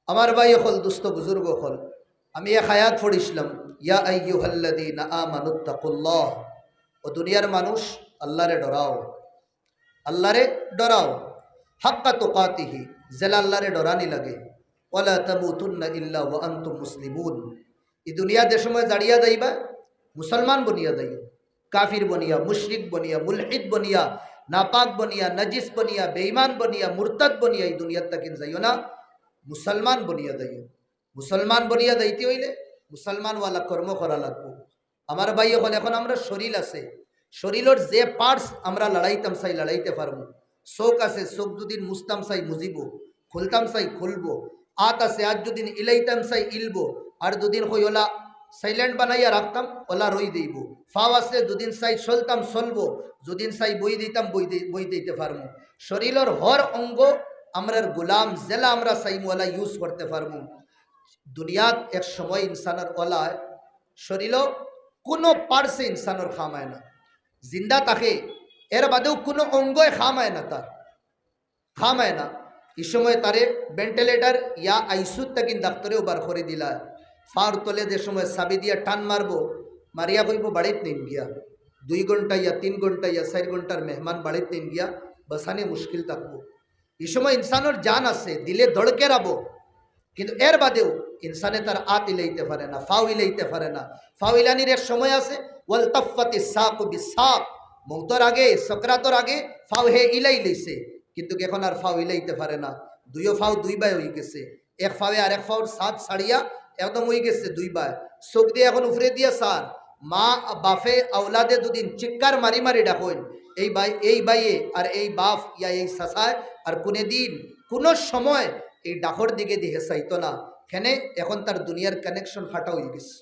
আমার ভাই হল দুস্থ বুজুর্গ হল আমি এক আয়াত পড়িছিলাম ইয়া আইয়ুহাল্লাযীনা আমানুত্তাকুল্লাহ ও দুনিয়ার মানুষ আল্লাহরে ডরাও হাক্কা তুকাতিহি জেলা আল্লাহরে ডরানি লাগে ওয়ালা তামুতুন্না ইল্লা ওয়া আনতুম মুসলিমুন। এই দুনিয়া যে সময় দাঁড়িয়ে যাইবা মুসলমান বনিয়া যাইও, কাফির বনিয়া, মুশরিক বনিয়া, মুলহিদ বনিয়া, নাপাক বনিয়া, নজিস বনিয়া, বেঈমান বনিয়া, মুরতাদ বনিয়া এই দুনিয়ার তাকিন যাইও না, মুসলমান বনিয়া যাইও। মুসলমান বনিয়া যাইতে হইলে মুসলমানওয়ালা কর্ম করা লাগবো। আমার ভাই এখন আমরা শরীর আছে, শরীরের যে পার্টস আমরা লড়াইতাম চাই লড়াইতে পারবো। চোখ আছে, চোখ দুদিন মুছতাম চাই মুজিব, খুলতাম চাই খুলবো। আত আছে, আজ দুদিন ইলাইতাম চাই ইলবো, আর দুদিন হই ওলা সাইলেন্ট বানাইয়া রাখতাম ওলা রই দিব। ফাও আছে, দুদিন চাই চলতাম চলবো, দুদিন চাই বই দিতাম বই দিতে পারবো। শরীরের হর অঙ্গ আমরার গোলাম জেলা আমরা চাইমু ওলা ইউজ করতে পারবো। দুনিয়াত এক সময় ইনসানের ওলা শরীরও কোনো পার্সে ইনসানের খামায় না, জিন্দা থাকে এর বাদেও কোনো অঙ্গই খামায় না, তার খামায় না। এই সময় তারে ভেন্টিলেটার ইয়া আইসুত তাকিন ডাক্তারেও বার করে দিলা। ফার তলে যে সময় চাবি দিয়া টান মারবো, মারিয়া কইব বাড়িত নিন গিয়া 2 ঘন্টা ইয়া 3 ঘন্টা ইয়া 4 ঘন্টার মেহমান বাড়িত নিন গিয়া বসানে মুশকিল থাকবো। এই সময় ইনসানের জান আছে, দিলে ধড়কে রাবো, কিন্তু এর বাদেও ইনসানে তার আত ইলাইতে পারে না, ফাও ইলাইতে পারে না। ফাও ইলানির এক সময় আছে ওয়াল তাফাতি সাক বিসাক, মৌতর আগে সকরাতর আগে ফাও হে ইলাই লইছে, কিন্তু এখন আর ফাও ইলাইতে পারে না। দুইও ফাও 2 বাই হয়ে গেছে, এক ফাওয়ে আর এক ফাওর সাথ ছাড়িয়া একদম হয়ে গেছে 2 বাই। চোখ দিয়ে এখন উফরে দিয়া সার মা বাফে আওলাদে দুদিন চিৎকার মারি মারি ডাকইন এই বাইয়ে আর এই বাপ ইয়া এই সাসায়, আর কোনে দিন কোনো সময় এই ডাকর দিকে দিয়ে চাইতো না। কেন? এখন তার দুনিয়ার কানেকশন খাটা হয়ে গেছে।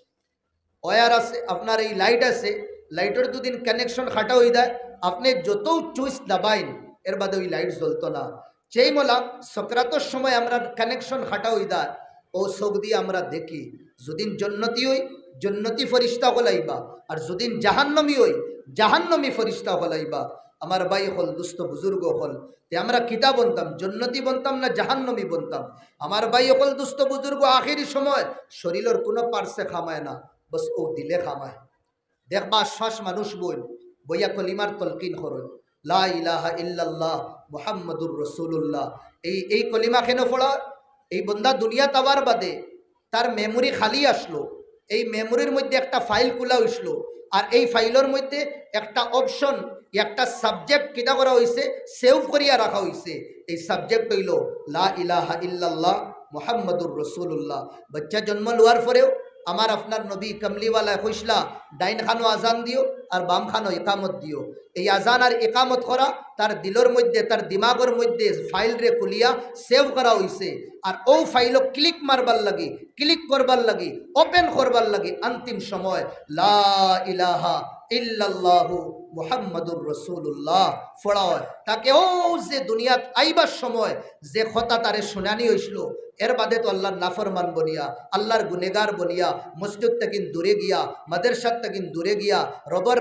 ওয়ার আছে, আপনার এই লাইট আছে, লাইটের দুদিন কানেকশন খাটা হয়ে যায়, আপনি যত চুইস দাবাইন এর বাদে ওই লাইট জ্বলতো না। সেই মোলা সকরাতর সময় আমরা কানেকশন খাটা হয়ে যায়, ও চোখ দিয়ে আমরা দেখি। যদিন জন্নতি হই জন্নতি ফরিস্তা হলাইবা, আর যদিন জাহান্নমী হই জাহান্নমী ফরিস্তা হলাইবা। আমার ভাই হল দুস্থ বুজুর্গ হল তে আমরা কিতা বনতাম, জন্নতি বনতাম না জাহান্নমী বনতাম? আমার ভাই হল দুস্থ বুজুর্গ আখেরি সময় শরীরের কোনো পার্শ্বে খামায় না, বস ও দিলে খামায়। দেখবা শ্বাস মানুষ বইয়া কলিমার তলকিন করুন লা ইলাহা ইল্লাল্লাহ মুহাম্মাদুর রাসূলুল্লাহ। এই কলিমা কেন পড়া? এই বন্দা দুনিয়া তাওয়ার বাদে তার মেমোরি খালি আসলো, এই মেমোরির মধ্যে একটা ফাইল খোলা হইছিল, আর এই ফাইলের মধ্যে একটা অপশন একটা সাবজেক্ট কিতা করা হয়েছে, সেভ করিয়া রাখা হয়েছে। এই সাবজেক্ট হইল লা ইলাহা ইল্লাল্লাহ মুহাম্মাদুর রাসূলুল্লাহ। বাচ্চা জন্ম লওয়ার পরেও আমার আপনার নবী কমলিওয়ালা কইসলা ডাইন খানো আজান দিও আর বাম খানো একামত দিও। এই আজান আর একামত করা তার দিলর মধ্যে তার দিমাগের মধ্যে ফাইল রে খুলিয়া সেভ করা হইছে। আর ও ফাইল ক্লিক মারবার লাগে, ক্লিক করবার লাগে, ওপেন করবার লাগে অন্তিম সময় লা ইলাহা ইল্লাল্লাহু মুহাম্মাদুর রাসূলুল্লাহ ফড়া হয়। তাকে ও যে দুনিয়াত আইবার সময় যে কথা তারে শুনানি হইছিল, এর বাদে তো আল্লাহর নাফরমান বনিয়া, আল্লাহর গুনেগার বনিয়া, মসজিদ তাকিন দূরে গিয়া, মাদ্রাসাত তাকিন দূরে গিয়া, রবর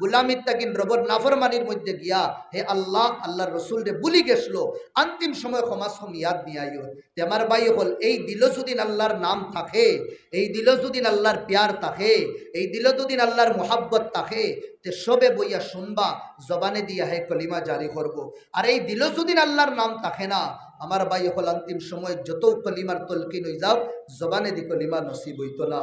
গুলামিত তাকিন রবর নাফরমানির মধ্যে গিয়া হে আল্লাহ আল্লাহর রসুল রে বুলি গেছিল। অন্তিম সময় ক্ষমাসম ইয়াদ নিয়াইও। আমার ভাই হল এই দিল যদিন আল্লাহর নাম থাকে, এই দিল যদিন আল্লাহর প্যার থাকে, এই দিল যদিন আল্লাহর মোহাব্বত থাকে, তে সবে বইয়া শুনবা জবানে দিয়া হে কলিমা জারি করব। আর এই দিল যদিন আল্লাহর নাম থাকে না, আমার ভাই হল অন্তিম সময় যত কলিমার তলকিন হয়ে যাও জবানে দি কলিমা নসিব হইতো না।